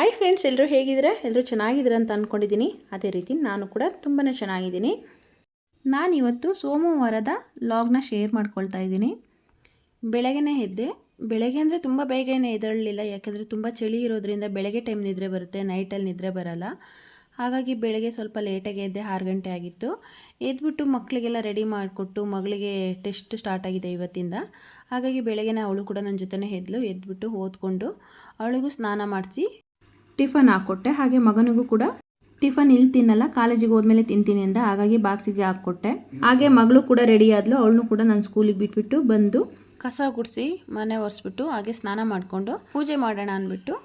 Hi friends, ಎಲ್ಲರೂ ಹೇಗಿದ್ದೀರಾ? ಎಲ್ಲರೂ ಚೆನ್ನಾಗಿದ್ದೀರಾ ಅಂತ ಅಂದ್ಕೊಂಡಿದ್ದೀನಿ. ಅದೇ ರೀತಿ ನಾನು ಕೂಡ ತುಂಬಾ ಚೆನ್ನಾಗಿದ್ದೀನಿ. ನಾನಿವತ್ತು ಸೋಮವಾರದ ಲಾಗ್ನ ಶೇರ್ ಮಾಡ್ಕೊಳ್ತಾ ಇದ್ದೀನಿ. ಬೆಳಗ್ಗೆನೇ ಎದ್ದೆ. ಬೆಳಗ್ಗೆ ಅಂದರೆ ತುಂಬ ಬೇಗನೆ ಎದ್ದೇಳಲಿಲ್ಲ, ಯಾಕೆಂದರೆ ತುಂಬ ಚಳಿ ಇರೋದ್ರಿಂದ ಬೆಳಗ್ಗೆ ಟೈಮ್ ನಿದ್ರೆ ಬರುತ್ತೆ, ನೈಟಲ್ಲಿ ನಿದ್ರೆ ಬರಲ್ಲ. ಹಾಗಾಗಿ ಬೆಳಗ್ಗೆ ಸ್ವಲ್ಪ ಲೇಟಾಗಿ ಎದ್ದೆ. 6 ಗಂಟೆ ಆಗಿತ್ತು. ಎದ್ಬಿಟ್ಟು ಮಕ್ಕಳಿಗೆಲ್ಲ ರೆಡಿ ಮಾಡಿಕೊಟ್ಟು, ಮಗಳಿಗೆ ಟೆಸ್ಟ್ ಸ್ಟಾರ್ಟ್ ಆಗಿದೆ ಇವತ್ತಿಂದ. ಹಾಗಾಗಿ ಬೆಳಗ್ಗೆನೇ ಅವಳು ಕೂಡ ನನ್ನ ಜೊತೆನೇ ಎದ್ಬಿಟ್ಟು ಓದ್ಕೊಂಡು ಅವಳಿಗೂ ಸ್ನಾನ ಮಾಡಿಸಿ ಟಿಫನ್ ಹಾಕ್ಕೊಟ್ಟೆ. ಹಾಗೆ ಮಗನಿಗೂ ಕೂಡ ಟಿಫನ್ ಇಲ್ಲಿ ತಿನ್ನಲ್ಲ, ಕಾಲೇಜಿಗೆ ಹೋದ್ಮೇಲೆ ತಿಂತೀನಿ ಅಂದ, ಹಾಗಾಗಿ ಬಾಕ್ಸಿಗೆ ಹಾಕ್ಕೊಟ್ಟೆ. ಹಾಗೆ ಮಗಳು ಕೂಡ ರೆಡಿ ಆದ್ಲು. ಅವಳನ್ನು ಕೂಡ ನಾನು ಸ್ಕೂಲಿಗೆ ಬಿಟ್ಬಿಟ್ಟು ಬಂದು ಕಸ ಗುಡಿಸಿ ಮನೆ ಒರೆಸ್ಬಿಟ್ಟು ಹಾಗೆ ಸ್ನಾನ ಮಾಡಿಕೊಂಡು ಪೂಜೆ ಮಾಡೋಣ ಅಂದ್ಬಿಟ್ಟು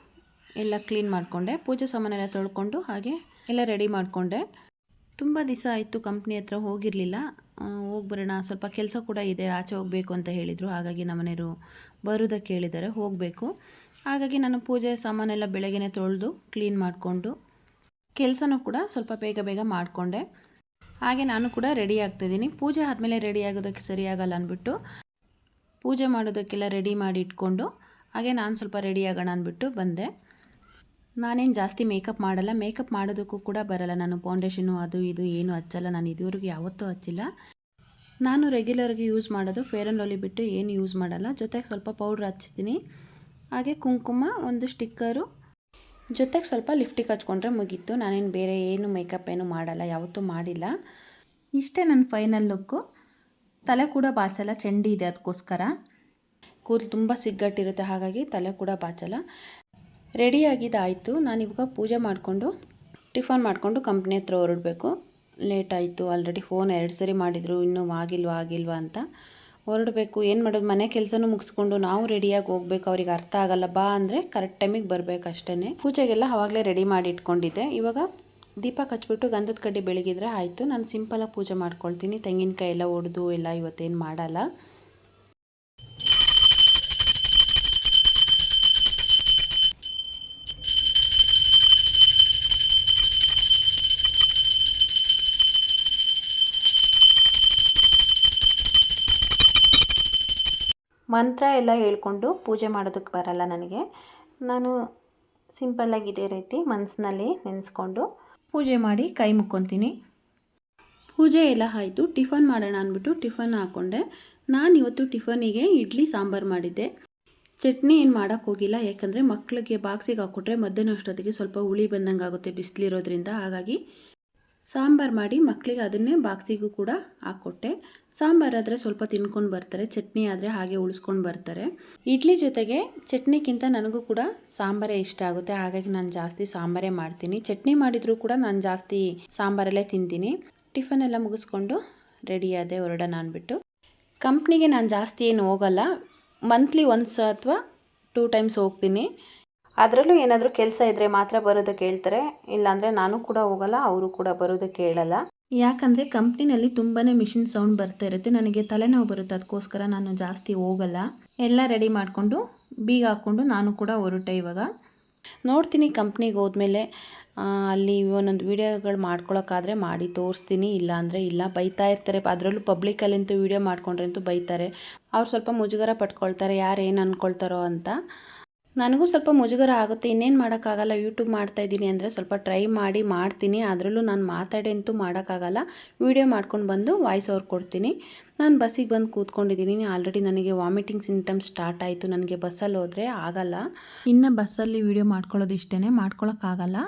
ಎಲ್ಲ ಕ್ಲೀನ್ ಮಾಡಿಕೊಂಡೆ. ಪೂಜೆ ಸಾಮಾನೆಲ್ಲ ತೊಳ್ಕೊಂಡು ಹಾಗೆ ಎಲ್ಲ ರೆಡಿ ಮಾಡಿಕೊಂಡೆ. ತುಂಬ ದಿವಸ ಆಯಿತು ಕಂಪ್ನಿ ಹತ್ರ ಹೋಗಿರಲಿಲ್ಲ. ಹೋಗ್ಬರೋಣ, ಸ್ವಲ್ಪ ಕೆಲಸ ಕೂಡ ಇದೆ, ಆಚೆ ಹೋಗಬೇಕು ಅಂತ ಹೇಳಿದರು. ಹಾಗಾಗಿ ನಮ್ಮನೆಯವರು ಬರೋದಕ್ಕೆ ಹೇಳಿದ್ದಾರೆ, ಹೋಗಬೇಕು. ಹಾಗಾಗಿ ನಾನು ಪೂಜೆ ಸಾಮಾನೆಲ್ಲ ಬೆಳಗ್ಗೆನೇ ತೊಳೆದು ಕ್ಲೀನ್ ಮಾಡಿಕೊಂಡು ಕೆಲಸನೂ ಕೂಡ ಸ್ವಲ್ಪ ಬೇಗ ಮಾಡಿಕೊಂಡೆ. ಹಾಗೆ ನಾನು ಕೂಡ ರೆಡಿ ಆಗ್ತಾಯಿದ್ದೀನಿ. ಪೂಜೆ ಆದಮೇಲೆ ರೆಡಿ ಆಗೋದಕ್ಕೆ ಸರಿಯಾಗಲ್ಲ ಅಂದ್ಬಿಟ್ಟು ಪೂಜೆ ಮಾಡೋದಕ್ಕೆಲ್ಲ ರೆಡಿ ಮಾಡಿ ಇಟ್ಕೊಂಡು ಹಾಗೆ ನಾನು ಸ್ವಲ್ಪ ರೆಡಿ ಆಗೋಣ ಅಂದ್ಬಿಟ್ಟು ಬಂದೆ. ನಾನೇನು ಜಾಸ್ತಿ ಮೇಕಪ್ ಮಾಡಲ್ಲ, ಮೇಕಪ್ ಮಾಡೋದಕ್ಕೂ ಕೂಡ ಬರಲ್ಲ. ನಾನು ಫೌಂಡೇಶನು ಅದು ಇದು ಏನು ಹಚ್ಚಲ್ಲ. ನಾನು ಇದುವರೆಗೂ ಯಾವತ್ತೂ ಹಚ್ಚಿಲ್ಲ. ನಾನು ರೆಗ್ಯುಲರ್ಗೆ ಯೂಸ್ ಮಾಡೋದು ಫೇರ್ ಆ್ಯಂಡ್ ಲವ್ಲಿ ಬಿಟ್ಟು ಏನು ಯೂಸ್ ಮಾಡಲ್ಲ. ಜೊತೆಗೆ ಸ್ವಲ್ಪ ಪೌಡ್ರ್ ಹಚ್ತೀನಿ, ಹಾಗೆ ಕುಂಕುಮ, ಒಂದು ಸ್ಟಿಕ್ಕರು, ಜೊತೆಗೆ ಸ್ವಲ್ಪ ಲಿಪ್ಸ್ಟಿಕ್ ಹಚ್ಕೊಂಡ್ರೆ ಮುಗೀತು. ನಾನೇನು ಬೇರೆ ಏನು ಮೇಕಪ್ ಏನು ಮಾಡಲ್ಲ, ಯಾವತ್ತೂ ಮಾಡಿಲ್ಲ. ಇಷ್ಟೇ ನನ್ನ ಫೈನಲ್ ಲುಕ್ಕು. ತಲೆ ಕೂಡ ಬಾಚಲ್ಲ, ಚಂಡಿ ಇದೆ ಅದಕ್ಕೋಸ್ಕರ. ಕೂದಲು ತುಂಬ ಸಿಗ್ಗಟ್ಟಿರುತ್ತೆ, ಹಾಗಾಗಿ ತಲೆ ಕೂಡ ಬಾಚಲ್ಲ. ರೆಡಿಯಾಗಿದ್ದಾಯಿತು. ನಾನಿವಾಗ ಪೂಜೆ ಮಾಡಿಕೊಂಡು ಟಿಫನ್ ಮಾಡಿಕೊಂಡು ಕಂಪ್ನಿ ಹತ್ರ ಹೊರಡಬೇಕು. ಲೇಟ್ ಆಯಿತು. ಆಲ್ರೆಡಿ ಫೋನ್ 2 ಸರಿ ಮಾಡಿದರು, ಇನ್ನೂ ಆಗಿಲ್ವಾ ಅಂತ. ಹೊರಡಬೇಕು. ಏನು ಮಾಡೋದು, ಮನೆ ಕೆಲಸನೂ ಮುಗಿಸ್ಕೊಂಡು ನಾವು ರೆಡಿಯಾಗಿ ಹೋಗ್ಬೇಕು. ಅವ್ರಿಗೆ ಅರ್ಥ ಆಗಲ್ಲ, ಬಾ ಅಂದರೆ ಕರೆಕ್ಟ್ ಟೈಮಿಗೆ ಬರಬೇಕು ಅಷ್ಟೇ. ಪೂಜೆಗೆಲ್ಲ ಆವಾಗಲೇ ರೆಡಿ ಮಾಡಿ ಇಟ್ಕೊಂಡಿದ್ದೆ. ಇವಾಗ ದೀಪ ಹಚ್ಬಿಟ್ಟು ಗಂಧದ ಕಡ್ಡಿ ಬೆಳಗಿದ್ರೆ ಆಯಿತು. ನಾನು ಸಿಂಪಲಾಗಿ ಪೂಜೆ ಮಾಡ್ಕೊಳ್ತೀನಿ. ತೆಂಗಿನಕಾಯಿ ಎಲ್ಲ ಒಡೆದು ಎಲ್ಲ ಇವತ್ತೇನು ಮಾಡಲ್ಲ. ಮಂತ್ರ ಎಲ್ಲ ಹೇಳ್ಕೊಂಡು ಪೂಜೆ ಮಾಡೋದಕ್ಕೆ ಬರಲ್ಲ ನನಗೆ. ನಾನು ಸಿಂಪಲ್ಲಾಗಿ ಇದೇ ರೀತಿ ಮನಸ್ಸಿನಲ್ಲಿ ನೆನೆಸ್ಕೊಂಡು ಪೂಜೆ ಮಾಡಿ ಕೈ ಮುಕ್ಕೊತೀನಿ. ಪೂಜೆ ಎಲ್ಲ ಆಯಿತು. ಟಿಫನ್ ಮಾಡೋಣ ಅಂದ್ಬಿಟ್ಟು ಟಿಫನ್ ಹಾಕ್ಕೊಂಡೆ. ನಾನಿವತ್ತು ಟಿಫನಿಗೆ ಇಡ್ಲಿ ಸಾಂಬಾರು ಮಾಡಿದ್ದೆ. ಚಟ್ನಿ ಏನು ಮಾಡೋಕ್ಕೆ ಹೋಗಿಲ್ಲ, ಯಾಕಂದರೆ ಮಕ್ಕಳಿಗೆ ಬಾಕ್ಸಿಗೆ ಹಾಕ್ಕೊಟ್ರೆ ಮಧ್ಯಾಹ್ನ ಅಷ್ಟೊತ್ತಿಗೆ ಸ್ವಲ್ಪ ಹುಳಿ ಬಂದಂಗೆ ಆಗುತ್ತೆ ಬಿಸಿಲಿರೋದ್ರಿಂದ. ಹಾಗಾಗಿ ಸಾಂಬಾರು ಮಾಡಿ ಮಕ್ಕಳಿಗೆ ಅದನ್ನೇ ಬಾಕ್ಸಿಗೂ ಕೂಡ ಹಾಕ್ಕೊಟ್ಟೆ. ಸಾಂಬಾರಾದರೆ ಸ್ವಲ್ಪ ತಿನ್ಕೊಂಡು ಬರ್ತಾರೆ, ಚಟ್ನಿ ಆದರೆ ಹಾಗೆ ಉಳಿಸ್ಕೊಂಡು ಬರ್ತಾರೆ. ಇಡ್ಲಿ ಜೊತೆಗೆ ಚಟ್ನಿಗಿಂತ ನನಗೂ ಕೂಡ ಸಾಂಬಾರೇ ಇಷ್ಟ ಆಗುತ್ತೆ. ಹಾಗಾಗಿ ನಾನು ಜಾಸ್ತಿ ಸಾಂಬಾರೇ ಮಾಡ್ತೀನಿ. ಚಟ್ನಿ ಮಾಡಿದರೂ ಕೂಡ ನಾನು ಜಾಸ್ತಿ ಸಾಂಬಾರಲ್ಲೇ ತಿಂತೀನಿ. ಟಿಫನ್ ಎಲ್ಲ ಮುಗಿಸ್ಕೊಂಡು ರೆಡಿಯಾದೆ, ಹೊರಡೋಣ ಅಂದ್ಬಿಟ್ಟು. ಕಂಪ್ನಿಗೆ ನಾನು ಜಾಸ್ತಿ ಏನು ಹೋಗಲ್ಲ. ಮಂತ್ಲಿ ಒನ್ಸ್ ಅಥವಾ 2 ಟೈಮ್ಸ್ ಹೋಗ್ತೀನಿ. ಅದರಲ್ಲೂ ಏನಾದರೂ ಕೆಲಸ ಇದ್ದರೆ ಮಾತ್ರ ಬರೋದಕ್ಕೆ ಹೇಳ್ತಾರೆ, ಇಲ್ಲಾಂದರೆ ನಾನು ಕೂಡ ಹೋಗಲ್ಲ, ಅವರು ಕೂಡ ಬರೋದಕ್ಕೆ ಹೇಳಲ್ಲ. ಯಾಕಂದರೆ ಕಂಪ್ನಿನಲ್ಲಿ ತುಂಬಾ ಮಿಷಿನ್ ಸೌಂಡ್ ಬರ್ತಾ ಇರುತ್ತೆ, ನನಗೆ ತಲೆನೋವು ಬರುತ್ತೆ. ಅದಕ್ಕೋಸ್ಕರ ನಾನು ಜಾಸ್ತಿ ಹೋಗಲ್ಲ. ಎಲ್ಲ ರೆಡಿ ಮಾಡಿಕೊಂಡು ಬೀಗ ಹಾಕ್ಕೊಂಡು ನಾನು ಕೂಡ ಹೊರಟೆ. ಇವಾಗ ನೋಡ್ತೀನಿ ಕಂಪ್ನಿಗೆ ಹೋದ್ಮೇಲೆ ಅಲ್ಲಿ ಒಂದೊಂದು ವೀಡಿಯೋಗಳು ಮಾಡ್ಕೊಳಕ್ಕಾದರೆ ಮಾಡಿ ತೋರಿಸ್ತೀನಿ, ಇಲ್ಲಾಂದರೆ ಇಲ್ಲ. ಬೈತಾ ಇರ್ತಾರೆ, ಅದರಲ್ಲೂ ಪಬ್ಲಿಕಲ್ಲಂತೂ ವೀಡಿಯೋ ಮಾಡ್ಕೊಂಡ್ರೆ ಅಂತೂ ಬೈತಾರೆ. ಅವ್ರು ಸ್ವಲ್ಪ ಮುಜುಗರ ಪಟ್ಕೊಳ್ತಾರೆ, ಯಾರು ಏನು ಅಂದ್ಕೊಳ್ತಾರೋ ಅಂತ. ನನಗೂ ಸ್ವಲ್ಪ ಮುಜುಗರ ಆಗುತ್ತೆ. ಇನ್ನೇನು ಮಾಡೋಕ್ಕಾಗಲ್ಲ. ಯೂಟ್ಯೂಬ್ ಮಾಡ್ತಾಯಿದ್ದೀನಿ ಅಂದರೆ ಸ್ವಲ್ಪ ಟ್ರೈ ಮಾಡಿ ಮಾಡ್ತೀನಿ. ಅದರಲ್ಲೂ ನಾನು ಮಾತಾಡಿ ಅಂತೂ ಮಾಡೋಕ್ಕಾಗಲ್ಲ. ವೀಡಿಯೋ ಮಾಡ್ಕೊಂಡು ಬಂದು ವಾಯ್ಸ್ ಓವರ್ ಕೊಡ್ತೀನಿ. ನಾನು ಬಸ್ಸಿಗೆ ಬಂದು ಕೂತ್ಕೊಂಡಿದ್ದೀನಿ. ಆಲ್ರೆಡಿ ನನಗೆ ವಾಮಿಟಿಂಗ್ ಸಿಂಟಮ್ಸ್ ಸ್ಟಾರ್ಟ್ ಆಯಿತು. ನನಗೆ ಬಸ್ಸಲ್ಲಿ ಹೋದರೆ ಆಗಲ್ಲ. ಇನ್ನು ಬಸ್ಸಲ್ಲಿ ವೀಡಿಯೋ ಮಾಡ್ಕೊಳ್ಳೋದು ಇಷ್ಟೇ, ಮಾಡ್ಕೊಳ್ಳೋಕ್ಕಾಗಲ್ಲ.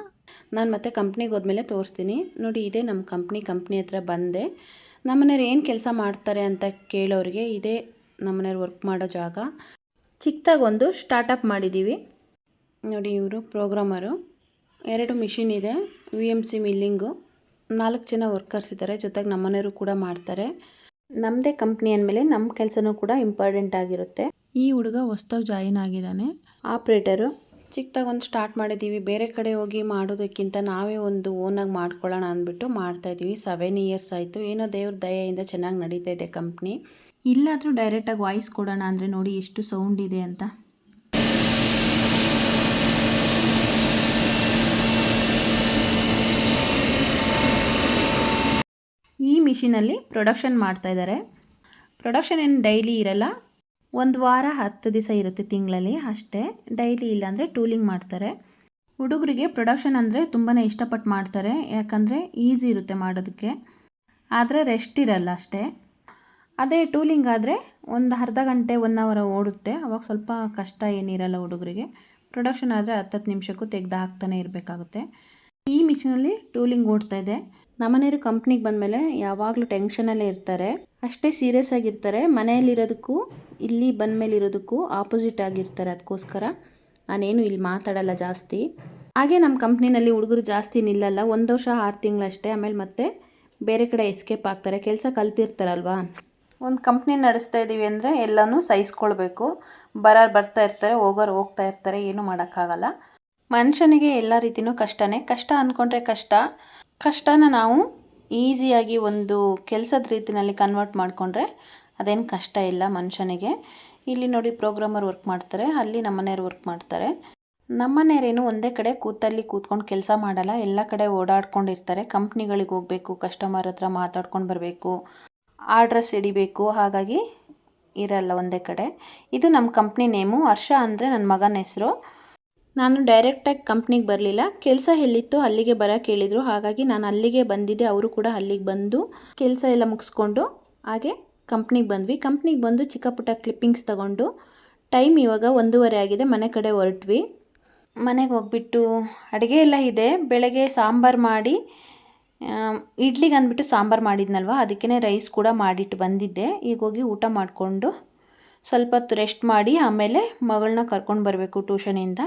ನಾನು ಮತ್ತೆ ಕಂಪ್ನಿಗೆ ಹೋದ್ಮೇಲೆ ತೋರಿಸ್ತೀನಿ. ನೋಡಿ, ಇದೇ ನಮ್ಮ ಕಂಪ್ನಿ ಹತ್ರ ಬಂದೆ. ನಮ್ಮನೆಯವ್ರು ಏನು ಕೆಲಸ ಮಾಡ್ತಾರೆ ಅಂತ ಕೇಳೋರಿಗೆ ಇದೇ ನಮ್ಮನೆಯವ್ರು ವರ್ಕ್ ಮಾಡೋ ಜಾಗ. ಚಿಕ್ಕದಾಗೊಂದು ಸ್ಟಾರ್ಟಪ್ ಮಾಡಿದ್ದೀವಿ. ನೋಡಿ, ಇವರು ಪ್ರೋಗ್ರಾಮರು. 2 ಮಿಷಿನ್ ಇದೆ, VMC ಮಿಲ್ಲಿಂಗು. 4 ಜನ ವರ್ಕರ್ಸ್ ಇದ್ದಾರೆ, ಜೊತೆಗೆ ನಮ್ಮನೆಯವರು ಕೂಡ ಮಾಡ್ತಾರೆ. ನಮ್ಮದೇ ಕಂಪ್ನಿ ಅಂದಮೇಲೆ ನಮ್ಮ ಕೆಲಸನೂ ಕೂಡ ಇಂಪಾರ್ಟೆಂಟ್ ಆಗಿರುತ್ತೆ. ಈ ಹುಡುಗ ಹೊಸ್ದಾಗಿ ಜಾಯಿನ್ ಆಗಿದ್ದಾನೆ, ಆಪ್ರೇಟರು. ಚಿಕ್ಕದಾಗೊಂದು ಸ್ಟಾರ್ಟ್ ಮಾಡಿದ್ದೀವಿ. ಬೇರೆ ಕಡೆ ಹೋಗಿ ಮಾಡೋದಕ್ಕಿಂತ ನಾವೇ ಒಂದು ಓನಾಗಿ ಮಾಡ್ಕೊಳ್ಳೋಣ ಅಂದ್ಬಿಟ್ಟು ಮಾಡ್ತಾಯಿದ್ದೀವಿ. 7 ಇಯರ್ಸ್ ಆಯಿತು. ಏನೋ ದೇವ್ರ ದಯೆಯಿಂದ ಚೆನ್ನಾಗಿ ನಡೀತಾ ಇದೆ ಕಂಪ್ನಿ. ಇಲ್ಲಾದರೂ ಡೈರೆಕ್ಟಾಗಿ ವಾಯ್ಸ್ ಕೊಡೋಣ ಅಂದರೆ ನೋಡಿ ಎಷ್ಟು ಸೌಂಡ್ ಇದೆ ಅಂತ. ಈ ಮಿಷಿನಲ್ಲಿ ಪ್ರೊಡಕ್ಷನ್ ಮಾಡ್ತಾಯಿದ್ದಾರೆ. ಪ್ರೊಡಕ್ಷನ್ ಏನು ಡೈಲಿ ಇರಲ್ಲ, 1 ವಾರ 10 ದಿವಸ ಇರುತ್ತೆ ತಿಂಗಳಲ್ಲಿ ಅಷ್ಟೇ. ಡೈಲಿ ಇಲ್ಲಾಂದರೆ ಟೂಲಿಂಗ್ ಮಾಡ್ತಾರೆ. ಹುಡುಗರಿಗೆ ಪ್ರೊಡಕ್ಷನ್ ಅಂದರೆ ತುಂಬಾ ಇಷ್ಟಪಟ್ಟು ಮಾಡ್ತಾರೆ, ಯಾಕಂದರೆ ಈಸಿ ಇರುತ್ತೆ ಮಾಡೋದಕ್ಕೆ, ಆದರೆ ರೆಸ್ಟ್ ಇರಲ್ಲ ಅಷ್ಟೇ. ಅದೇ ಟೂಲಿಂಗ್ ಆದರೆ ಒಂದು ಅರ್ಧ ಗಂಟೆ 1 ಅವರ್ ಓಡುತ್ತೆ, ಅವಾಗ ಸ್ವಲ್ಪ ಕಷ್ಟ ಏನಿರಲ್ಲ ಹುಡುಗರಿಗೆ. ಪ್ರೊಡಕ್ಷನ್ ಆದರೆ 10 ನಿಮಿಷಕ್ಕೂ ತೆಗೆದು ಹಾಕ್ತಾನೆ ಇರಬೇಕಾಗುತ್ತೆ. ಈ ಮಿಷಿನಲ್ಲಿ ಟೂಲಿಂಗ್ ಓಡ್ತಾ ಇದೆ. ನಮ್ಮನೆಯವರು ಕಂಪ್ನಿಗೆ ಬಂದಮೇಲೆ ಯಾವಾಗಲೂ ಟೆನ್ಷನಲ್ಲೇ ಇರ್ತಾರೆ, ಅಷ್ಟೇ ಸೀರಿಯಸ್ ಆಗಿರ್ತಾರೆ. ಮನೆಯಲ್ಲಿರೋದಕ್ಕೂ ಇಲ್ಲಿ ಬಂದಮೇಲೆ ಇರೋದಕ್ಕೂ ಆಪೋಸಿಟ್ ಆಗಿರ್ತಾರೆ. ಅದಕ್ಕೋಸ್ಕರ ನಾನೇನು ಇಲ್ಲಿ ಮಾತಾಡಲ್ಲ ಜಾಸ್ತಿ. ಹಾಗೆ ನಮ್ಮ ಕಂಪ್ನಿನಲ್ಲಿ ಹುಡುಗರು ಜಾಸ್ತಿ ನಿಲ್ಲಲ್ಲ, 1 ವರ್ಷ 6 ತಿಂಗಳಷ್ಟೇ, ಆಮೇಲೆ ಮತ್ತೆ ಬೇರೆ ಕಡೆ ಎಸ್ಕೇಪ್ ಆಗ್ತಾರೆ. ಕೆಲಸ ಕಲ್ತಿರ್ತಾರಲ್ವಾ. ಒಂದು ಕಂಪ್ನಿ ನಡೆಸ್ತಾ ಇದ್ದೀವಿ ಅಂದರೆ ಎಲ್ಲನೂ ಸಹಿಸ್ಕೊಳ್ಬೇಕು. ಬರ್ತಾ ಇರ್ತಾರೆ, ಹೋಗ್ತಾ ಇರ್ತಾರೆ, ಏನೂ ಮಾಡೋಕ್ಕಾಗಲ್ಲ. ಮನುಷ್ಯನಿಗೆ ಎಲ್ಲ ರೀತಿಯೂ ಕಷ್ಟನೇ. ಕಷ್ಟ ಅಂದ್ಕೊಂಡ್ರೆ ಕಷ್ಟನ ನಾವು ಈಸಿಯಾಗಿ ಒಂದು ಕೆಲಸದ ರೀತಿಯಲ್ಲಿ ಕನ್ವರ್ಟ್ ಮಾಡಿಕೊಂಡ್ರೆ ಅದೇನು ಕಷ್ಟ ಇಲ್ಲ ಮನುಷ್ಯನಿಗೆ. ಇಲ್ಲಿ ನೋಡಿ ಪ್ರೋಗ್ರಾಮರ್ ವರ್ಕ್ ಮಾಡ್ತಾರೆ, ಅಲ್ಲಿ ನಮ್ಮನೆಯವ್ರು ವರ್ಕ್ ಮಾಡ್ತಾರೆ. ನಮ್ಮನೆಯರೇನು ಒಂದೇ ಕಡೆ ಕೂತ್ಕೊಂಡು ಕೆಲಸ ಮಾಡಲ್ಲ, ಎಲ್ಲ ಕಡೆ ಓಡಾಡ್ಕೊಂಡಿರ್ತಾರೆ. ಕಂಪ್ನಿಗಳಿಗೆ ಹೋಗಬೇಕು, ಕಸ್ಟಮರ್ ಹತ್ರ ಮಾತಾಡ್ಕೊಂಡು ಬರಬೇಕು, ಆರ್ಡ್ರಸ್ ಹಿಡಿಬೇಕು, ಹಾಗಾಗಿ ಇರಲ್ಲ ಒಂದೇ ಕಡೆ. ಇದು ನಮ್ಮ ಕಂಪ್ನಿ ನೇಮು. ಹರ್ಷ ಅಂದರೆ ನನ್ನ ಮಗನ ಹೆಸರು. ನಾನು ಡೈರೆಕ್ಟಾಗಿ ಕಂಪ್ನಿಗೆ ಬರಲಿಲ್ಲ, ಕೆಲಸ ಎಲ್ಲಿತ್ತು ಅಲ್ಲಿಗೆ ಬರೋಕ್ಕೆ ಹೇಳಿದರು, ಹಾಗಾಗಿ ನಾನು ಅಲ್ಲಿಗೆ ಬಂದಿದ್ದೆ. ಅವರು ಕೂಡ ಅಲ್ಲಿಗೆ ಬಂದು ಕೆಲಸ ಎಲ್ಲ ಮುಗಿಸ್ಕೊಂಡು ಹಾಗೆ ಕಂಪ್ನಿಗೆ ಬಂದ್ವಿ. ಕಂಪ್ನಿಗೆ ಬಂದು ಚಿಕ್ಕ ಪುಟ್ಟ ಕ್ಲಿಪ್ಪಿಂಗ್ಸ್ ತಗೊಂಡು ಟೈಮ್ ಇವಾಗ 1:30 ಆಗಿದೆ, ಮನೆ ಕಡೆ ಹೊರಟ್ವಿ. ಮನೆಗೆ ಹೋಗ್ಬಿಟ್ಟು ಅಡುಗೆ ಎಲ್ಲ ಇದೆ. ಬೆಳಗ್ಗೆ ಸಾಂಬಾರು ಮಾಡಿ, ಇಡ್ಲಿಗೆ ಅಂದ್ಬಿಟ್ಟು ಸಾಂಬಾರು ಮಾಡಿದ್ನಲ್ವ, ಅದಕ್ಕೇ ರೈಸ್ ಕೂಡ ಮಾಡಿಟ್ಟು ಬಂದಿದ್ದೆ. ಈಗ ಹೋಗಿ ಊಟ ಮಾಡಿಕೊಂಡು ಸ್ವಲ್ಪ ಹೊತ್ತು ರೆಸ್ಟ್ ಮಾಡಿ ಆಮೇಲೆ ಮಗಳನ್ನ ಕರ್ಕೊಂಡು ಬರಬೇಕು ಟ್ಯೂಷನಿಂದ.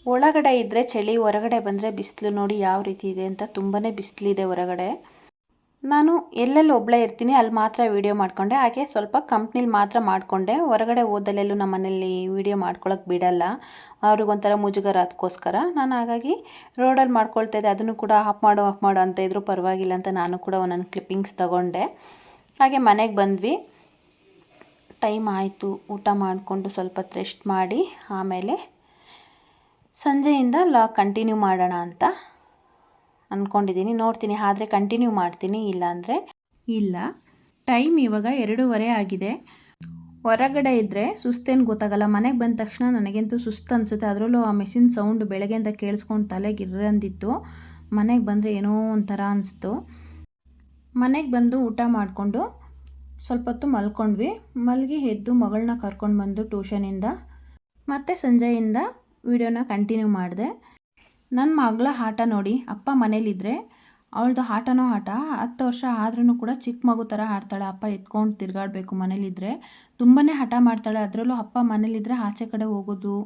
ಒಳಗಡೆ ಇದ್ದರೆ ಚಳಿ, ಹೊರಗಡೆ ಬಂದರೆ ಬಿಸಿಲು. ನೋಡಿ ಯಾವ ರೀತಿ ಇದೆ ಅಂತ, ತುಂಬಾ ಬಿಸಿಲಿದೆ ಹೊರಗಡೆ. ನಾನು ಎಲ್ಲೆಲ್ಲಿ ಒಬ್ಬಳೇ ಇರ್ತೀನಿ ಅಲ್ಲಿ ಮಾತ್ರ ವೀಡಿಯೋ ಮಾಡಿಕೊಂಡೆ, ಹಾಗೆ ಸ್ವಲ್ಪ ಕಂಪ್ನಿಲಿ ಮಾತ್ರ ಮಾಡಿಕೊಂಡೆ. ಹೊರಗಡೆ ಹೋದಲ್ಲೆಲ್ಲೂ ನಮ್ಮ ಮನೇಲಿ ವೀಡಿಯೋ ಮಾಡ್ಕೊಳಕ್ಕೆ ಬಿಡಲ್ಲ, ಅವ್ರಿಗೊಂಥರ ಮುಜುಗರ. ಅದಕ್ಕೋಸ್ಕರ ನಾನು ಹಾಗಾಗಿ ರೋಡಲ್ಲಿ ಮಾಡ್ಕೊಳ್ತಾ ಇದ್ದೆ. ಅದನ್ನು ಕೂಡ ಆಫ್ ಮಾಡು ಅಂತ ಇದ್ರು, ಪರವಾಗಿಲ್ಲ ಅಂತ ನಾನು ಕೂಡ ಒಂದೊಂದು ಕ್ಲಿಪ್ಪಿಂಗ್ಸ್ ತಗೊಂಡೆ. ಹಾಗೆ ಮನೆಗೆ ಬಂದ್ವಿ. ಟೈಮ್ ಆಯಿತು, ಊಟ ಮಾಡಿಕೊಂಡು ಸ್ವಲ್ಪ ಹೊತ್ತು ರೆಸ್ಟ್ ಮಾಡಿ ಆಮೇಲೆ ಸಂಜೆಯಿಂದ ಕಂಟಿನ್ಯೂ ಮಾಡೋಣ ಅಂತ ಅಂದ್ಕೊಂಡಿದ್ದೀನಿ. ನೋಡ್ತೀನಿ, ಆದರೆ ಕಂಟಿನ್ಯೂ ಮಾಡ್ತೀನಿ, ಇಲ್ಲಾಂದರೆ ಇಲ್ಲ. ಟೈಮ್ ಇವಾಗ 2:30 ಆಗಿದೆ. ಹೊರಗಡೆ ಇದ್ದರೆ ಸುಸ್ತೇನು ಗೊತ್ತಾಗಲ್ಲ, ಮನೆಗೆ ಬಂದ ತಕ್ಷಣ ನನಗಂತೂ ಸುಸ್ತು ಅನಿಸುತ್ತೆ. ಅದರಲ್ಲೂ ಆ ಮೆಷಿನ್ ಸೌಂಡ್ ಬೆಳಗ್ಗೆಯಿಂದ ಕೇಳಿಸ್ಕೊಂಡು ತಲೆಗೆ ಇರಂದಿತ್ತು. ಮನೆಗೆ ಬಂದರೆ ಏನೋ ಒಂಥರ ಅನಿಸ್ತು. ಮನೆಗೆ ಬಂದು ಊಟ ಮಾಡಿಕೊಂಡು ಸ್ವಲ್ಪ ಹೊತ್ತು ಮಲ್ಕೊಂಡ್ವಿ. ಮಲಗಿ ಎದ್ದು ಮಗಳನ್ನ ಕರ್ಕೊಂಡು ಬಂದು ಟ್ಯೂಷನಿಂದ ಮತ್ತು ಸಂಜೆಯಿಂದ ವಿಡಿಯೋನ ಕಂಟಿನ್ಯೂ ಮಾಡಿದೆ. ನನ್ನ ಮಗಳ ಆಟ ನೋಡಿ, ಅಪ್ಪ ಮನೇಲಿದ್ದರೆ ಅವಳದು ಆಟನೋ ಆಟ. 10 ವರ್ಷ ಆದ್ರೂ ಕೂಡ ಚಿಕ್ಕ ಮಗು ಥರ ಆಡ್ತಾಳೆ. ಅಪ್ಪ ಎತ್ಕೊಂಡು ತಿರುಗಾಡಬೇಕು ಮನೇಲಿದ್ದರೆ, ತುಂಬಾ ಹಠ ಮಾಡ್ತಾಳೆ. ಅದರಲ್ಲೂ ಅಪ್ಪ ಮನೇಲಿದ್ದರೆ ಆಚೆ ಕಡೆ ಹೋಗೋದು,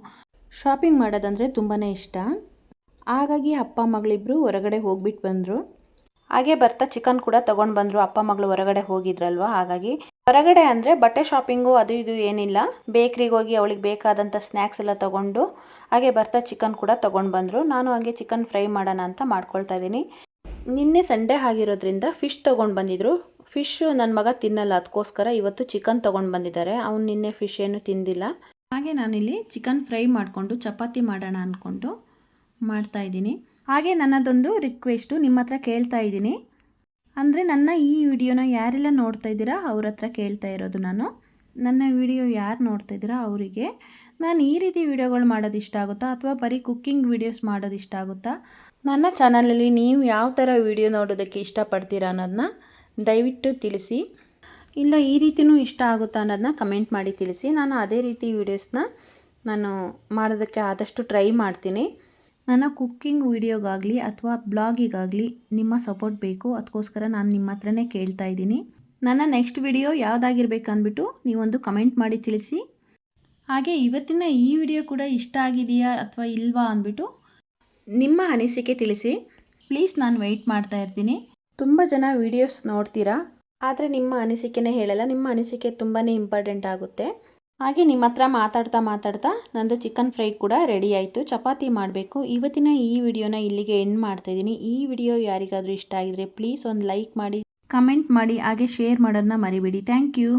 ಶಾಪಿಂಗ್ ಮಾಡೋದಂದರೆ ತುಂಬಾ ಇಷ್ಟ. ಹಾಗಾಗಿ ಅಪ್ಪ ಮಗಳಿಬ್ಬರು ಹೊರಗಡೆ ಹೋಗ್ಬಿಟ್ಟು ಬಂದರು. ಹಾಗೆ ಬರ್ತಾ ಚಿಕನ್ ಕೂಡ ತೊಗೊಂಡು ಬಂದರು. ಅಪ್ಪ ಮಗಳು ಹೊರಗಡೆ ಹೋಗಿದ್ರಲ್ವ, ಹಾಗಾಗಿ. ಹೊರಗಡೆ ಅಂದರೆ ಬಟ್ಟೆ ಶಾಪಿಂಗು ಅದು ಇದು ಏನಿಲ್ಲ, ಬೇಕ್ರಿಗೆ ಹೋಗಿ ಅವಳಿಗೆ ಬೇಕಾದಂಥ ಸ್ನ್ಯಾಕ್ಸ್ ಎಲ್ಲ ತೊಗೊಂಡು ಹಾಗೆ ಬರ್ತಾ ಚಿಕನ್ ಕೂಡ ತೊಗೊಂಡು ಬಂದರು. ನಾನು ಹಾಗೆ ಚಿಕನ್ ಫ್ರೈ ಮಾಡೋಣ ಅಂತ ಮಾಡ್ಕೊಳ್ತಾ ಇದ್ದೀನಿ. ನಿನ್ನೆ ಸಂಡೇ ಆಗಿರೋದ್ರಿಂದ ಫಿಶ್ ತೊಗೊಂಡು ಬಂದಿದ್ರು. ಫಿಶ್ಶು ನನ್ನ ಮಗ ತಿನ್ನಲ್ಲ, ಅದಕ್ಕೋಸ್ಕರ ಇವತ್ತು ಚಿಕನ್ ತೊಗೊಂಡು ಬಂದಿದ್ದಾರೆ. ಅವ್ನು ನಿನ್ನೆ ಫಿಶ್ ಏನು ತಿಂದಿಲ್ಲ. ಹಾಗೆ ನಾನಿಲ್ಲಿ ಚಿಕನ್ ಫ್ರೈ ಮಾಡಿಕೊಂಡು ಚಪಾತಿ ಮಾಡೋಣ ಅಂದ್ಕೊಂಡು ಮಾಡ್ತಾಯಿದ್ದೀನಿ. ಹಾಗೆ ನನ್ನದೊಂದು ರಿಕ್ವೆಸ್ಟು ನಿಮ್ಮ ಹತ್ರ ಕೇಳ್ತಾ ಇದ್ದೀನಿ. ಅಂದರೆ ನನ್ನ ಈ ವಿಡಿಯೋನ ಯಾರೆಲ್ಲ ನೋಡ್ತಾ ಇದ್ದೀರಾ ಅವ್ರ ಹತ್ರ ಕೇಳ್ತಾ ಇರೋದು ನಾನು. ನನ್ನ ವಿಡಿಯೋ ಯಾರು ನೋಡ್ತಾ ಇದ್ದೀರಾ ಅವರಿಗೆ ನಾನು ಈ ರೀತಿ ವಿಡಿಯೋಗಳು ಮಾಡೋದು ಇಷ್ಟ ಆಗುತ್ತಾ, ಅಥವಾ ಬರೀ ಕುಕ್ಕಿಂಗ್ ವಿಡಿಯೋಸ್ ಮಾಡೋದು ಇಷ್ಟ ಆಗುತ್ತಾ? ನನ್ನ ಚಾನಲಲ್ಲಿ ನೀವು ಯಾವ ಥರ ವಿಡಿಯೋ ನೋಡೋದಕ್ಕೆ ಇಷ್ಟಪಡ್ತೀರಾ ಅನ್ನೋದನ್ನ ದಯವಿಟ್ಟು ತಿಳಿಸಿ. ಇಲ್ಲ ಈ ರೀತಿಯೂ ಇಷ್ಟ ಆಗುತ್ತಾ ಅನ್ನೋದನ್ನ ಕಮೆಂಟ್ ಮಾಡಿ ತಿಳಿಸಿ. ನಾನು ಅದೇ ರೀತಿ ವಿಡಿಯೋಸ್ನ ನಾನು ಮಾಡೋದಕ್ಕೆ ಆದಷ್ಟು ಟ್ರೈ ಮಾಡ್ತೀನಿ. ನನ್ನ ಕುಕ್ಕಿಂಗ್ ವಿಡಿಯೋಗಾಗಲಿ ಅಥವಾ ಬ್ಲಾಗಿಗಾಗಲಿ ನಿಮ್ಮ ಸಪೋರ್ಟ್ ಬೇಕು, ಅದಕ್ಕೋಸ್ಕರ ನಾನು ನಿಮ್ಮ ಹತ್ರನೇ ಕೇಳ್ತಾ ಇದ್ದೀನಿ. ನನ್ನ ನೆಕ್ಸ್ಟ್ ವಿಡಿಯೋ ಯಾವುದಾಗಿರ್ಬೇಕು ಅಂದ್ಬಿಟ್ಟು ನೀವೊಂದು ಕಮೆಂಟ್ ಮಾಡಿ ತಿಳಿಸಿ. ಹಾಗೆ ಇವತ್ತಿನ ಈ ವಿಡಿಯೋ ಕೂಡ ಇಷ್ಟ ಆಗಿದೆಯಾ ಅಥವಾ ಇಲ್ವಾ ಅಂದ್ಬಿಟ್ಟು ನಿಮ್ಮ ಅನಿಸಿಕೆ ತಿಳಿಸಿ ಪ್ಲೀಸ್. ನಾನು ವೆಯ್ಟ್ ಮಾಡ್ತಾ ಇರ್ತೀನಿ. ತುಂಬ ಜನ ವಿಡಿಯೋಸ್ ನೋಡ್ತೀರಾ, ಆದರೆ ನಿಮ್ಮ ಅನಿಸಿಕೆನೇ ಹೇಳಲ್ಲ. ನಿಮ್ಮ ಅನಿಸಿಕೆ ತುಂಬಾ ಇಂಪಾರ್ಟೆಂಟ್ ಆಗುತ್ತೆ. ಹಾಗೆ ನಿಮ್ಮ ಹತ್ರ ಮಾತಾಡ್ತಾ ನಂದು ಚಿಕನ್ ಫ್ರೈ ಕೂಡ ರೆಡಿ ಆಯಿತು. ಚಪಾತಿ ಮಾಡಬೇಕು. ಇವತ್ತಿನ ಈ ವಿಡಿಯೋನ ಇಲ್ಲಿಗೆ ಎಂಡ್ ಮಾಡ್ತಾಯಿದ್ದೀನಿ. ಈ ವಿಡಿಯೋ ಯಾರಿಗಾದರೂ ಇಷ್ಟ ಆಗಿದರೆ ಪ್ಲೀಸ್ ಒಂದು ಲೈಕ್ ಮಾಡಿ, ಕಮೆಂಟ್ ಮಾಡಿ, ಹಾಗೆ ಶೇರ್ ಮಾಡೋದನ್ನ ಮರಿಬೇಡಿ. Thank you.